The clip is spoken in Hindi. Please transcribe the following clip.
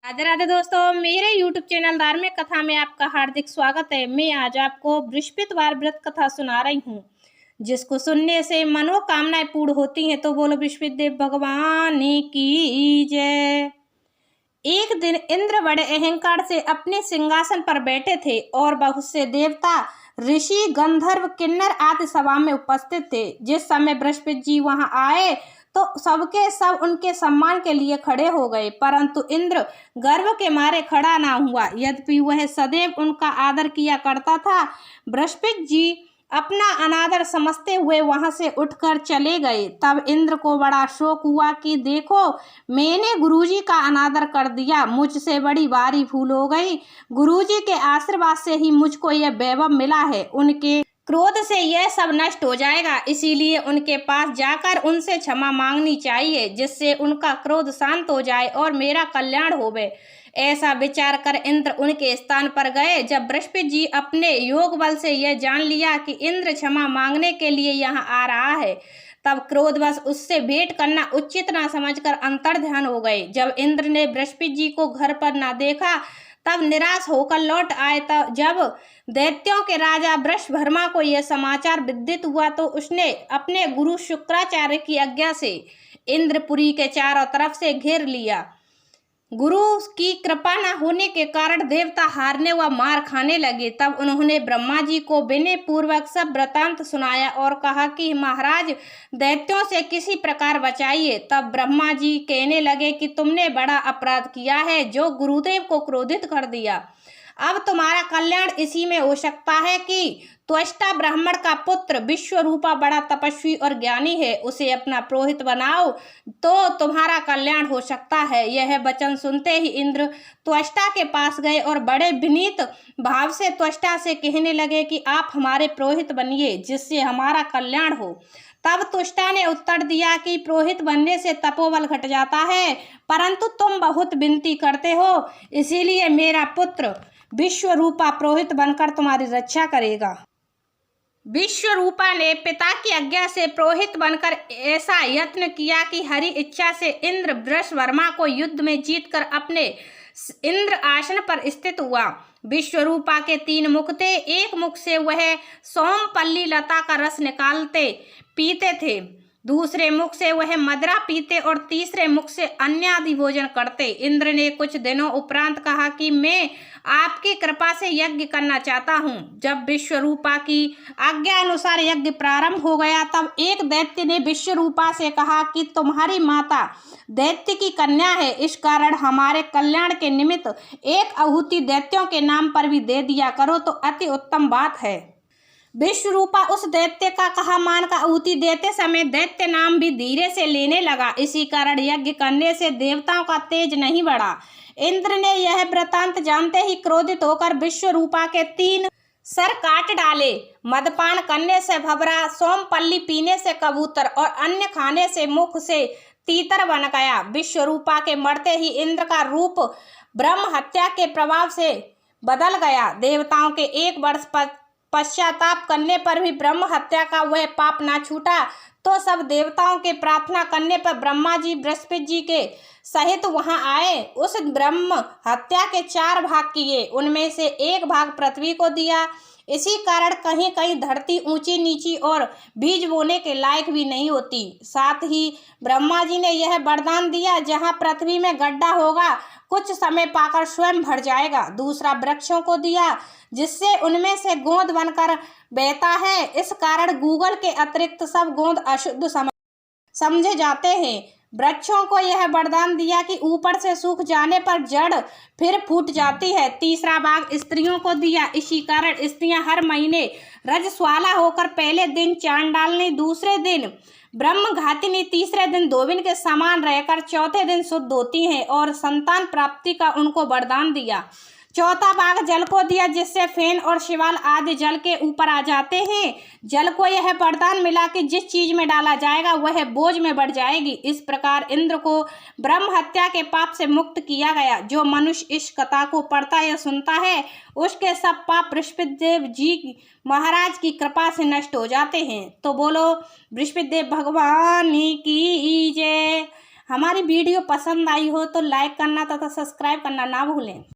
राधे राधे दोस्तों, मेरे YouTube चैनल धार्मिक कथा में आपका हार्दिक स्वागत है। मैं आज आपको बृहस्पतिवार व्रत कथा सुना रही हूँ, जिसको सुनने से मनोकामनाएं पूर्ण होती हैं। तो बोलो बृहस्पतिदेव भगवान की जय। एक दिन इंद्र बड़े अहंकार से अपने सिंहासन पर बैठे थे और बहुत से देवता, ऋषि, गंधर्व, किन्नर आदि सभा में उपस्थित थे। जिस समय बृहस्पति जी वहां आए तो सबके सब उनके सम्मान के लिए खड़े हो गए, परंतु इंद्र गर्व के मारे खड़ा ना हुआ, यद्यपि वह सदैव उनका आदर किया करता था। बृहस्पति जी अपना अनादर समझते हुए वहां से उठकर चले गए। तब इंद्र को बड़ा शोक हुआ कि देखो, मैंने गुरुजी का अनादर कर दिया, मुझसे बड़ी भारी भूल हो गई। गुरुजी के आशीर्वाद से ही मुझको यह वैभव मिला है। उनके क्रोध से यह सब नष्ट हो जाएगा, इसीलिए उनके पास जाकर उनसे क्षमा मांगनी चाहिए, जिससे उनका क्रोध शांत हो जाए और मेरा कल्याण होवे। ऐसा विचार कर इंद्र उनके स्थान पर गए। जब बृहस्पति जी अपने योग बल से यह जान लिया कि इंद्र क्षमा मांगने के लिए यहाँ आ रहा है, तब क्रोधवश उससे भेंट करना उचित न समझकर अंतर्ध्यान हो गए। जब इंद्र ने बृहस्पति जी को घर पर न देखा, तब निराश होकर लौट आए। तब जब दैत्यों के राजा वृषभर्मा को यह समाचार विदित हुआ तो उसने अपने गुरु शुक्राचार्य की आज्ञा से इंद्रपुरी के चारों तरफ से घेर लिया। गुरु की कृपा न होने के कारण देवता हारने व मार खाने लगे। तब उन्होंने ब्रह्मा जी को विनय पूर्वक सब वृतांत सुनाया और कहा कि महाराज, दैत्यों से किसी प्रकार बचाइए। तब ब्रह्मा जी कहने लगे कि तुमने बड़ा अपराध किया है, जो गुरुदेव को क्रोधित कर दिया। अब तुम्हारा कल्याण इसी में हो सकता है कि त्वष्टा ब्राह्मण का पुत्र विश्वरूपा बड़ा तपस्वी और ज्ञानी है, उसे अपना पुरोहित बनाओ तो तुम्हारा कल्याण हो सकता है। यह वचन सुनते ही इंद्र त्वष्टा के पास गए और बड़े विनीत भाव से त्वष्टा से कहने लगे कि आप हमारे पुरोहित बनिए, जिससे हमारा कल्याण हो। तब त्वष्टा ने उत्तर दिया कि पुरोहित बनने से तपोबल घट जाता है, परंतु तुम बहुत विनती करते हो, इसीलिए मेरा पुत्र विश्वरूपा पुरोहित बनकर तुम्हारी रक्षा करेगा। विश्वरूपा ने पिता की आज्ञा से पुरोहित बनकर ऐसा यत्न किया कि हरि इच्छा से इंद्र वृषभर्मा को युद्ध में जीतकर अपने इंद्र आसन पर स्थित हुआ। विश्वरूपा के 3 मुख थे। एक मुख से वह सोमपल्ली लता का रस निकालते पीते थे, दूसरे मुख से वह मदिरा पीते और तीसरे मुख से अन्य आदि भोजन करते। इंद्र ने कुछ दिनों उपरांत कहा कि मैं आपकी कृपा से यज्ञ करना चाहता हूँ। जब विश्वरूपा की आज्ञा अनुसार यज्ञ प्रारंभ हो गया, तब एक दैत्य ने विश्वरूपा से कहा कि तुम्हारी माता दैत्य की कन्या है, इस कारण हमारे कल्याण के निमित्त एक आहुति दैत्यों के नाम पर भी दे दिया करो तो अति उत्तम बात है। विश्वरूपा उस दैत्य का कहा मानकर आहुति देते समय दैत्य नाम भी धीरे से लेने लगा। इसी कारण यज्ञ करने से देवताओं का तेज नहीं बढ़ा। इंद्र ने यह वृतांत जानते ही क्रोधित होकर विश्वरूपा के 3 सर काट डाले। मदपान करने से भबरा, सोमपल्ली पीने से कबूतर और अन्य खाने से मुख से तीतर बन गया। विश्वरूपा के मरते ही इंद्र का रूप ब्रह्म हत्या के प्रभाव से बदल गया। देवताओं के 1 वर्ष पश्चाताप करने पर भी ब्रह्म हत्या का वह पाप ना छूटा, तो सब देवताओं के प्रार्थना करने पर ब्रह्मा जी बृहस्पति जी के सहित वहां आए। उस ब्रह्म हत्या के 4 भाग किए, उनमें से 1 भाग पृथ्वी को दिया। इसी कारण कहीं कहीं धरती ऊंची नीची और बीज बोने के लायक भी नहीं होती। साथ ही ब्रह्मा जी ने यह वरदान दिया, जहां पृथ्वी में गड्ढा होगा, कुछ समय पाकर स्वयं भर जाएगा। दूसरा वृक्षों को दिया, जिससे उनमें से गोंद बनकर बहता है। इस कारण गूगल के अतिरिक्त सब गोंद अशुद्ध समझे जाते हैं। वृक्षों को यह वरदान दिया कि ऊपर से सूख जाने पर जड़ फिर फूट जाती है। तीसरा भाग स्त्रियों को दिया, इसी कारण स्त्रियां हर महीने रजस्वाला होकर पहले दिन चांद डालनी, दूसरे दिन ब्रह्म घातिनी, तीसरे दिन धोबिन के समान रहकर चौथे दिन शुद्ध होती हैं और संतान प्राप्ति का उनको वरदान दिया। चौथा भाग जल को दिया, जिससे फेन और शिवाल आदि जल के ऊपर आ जाते हैं। जल को यह वरदान मिला कि जिस चीज में डाला जाएगा वह बोझ में बढ़ जाएगी। इस प्रकार इंद्र को ब्रह्म हत्या के पाप से मुक्त किया गया। जो मनुष्य इस कथा को पढ़ता या सुनता है, उसके सब पाप बृहस्पतिदेव जी महाराज की कृपा से नष्ट हो जाते हैं। तो बोलो बृहस्पतिदेव भगवान की जय। हमारी वीडियो पसंद आई हो तो लाइक करना तथा सब्सक्राइब करना ना भूलें।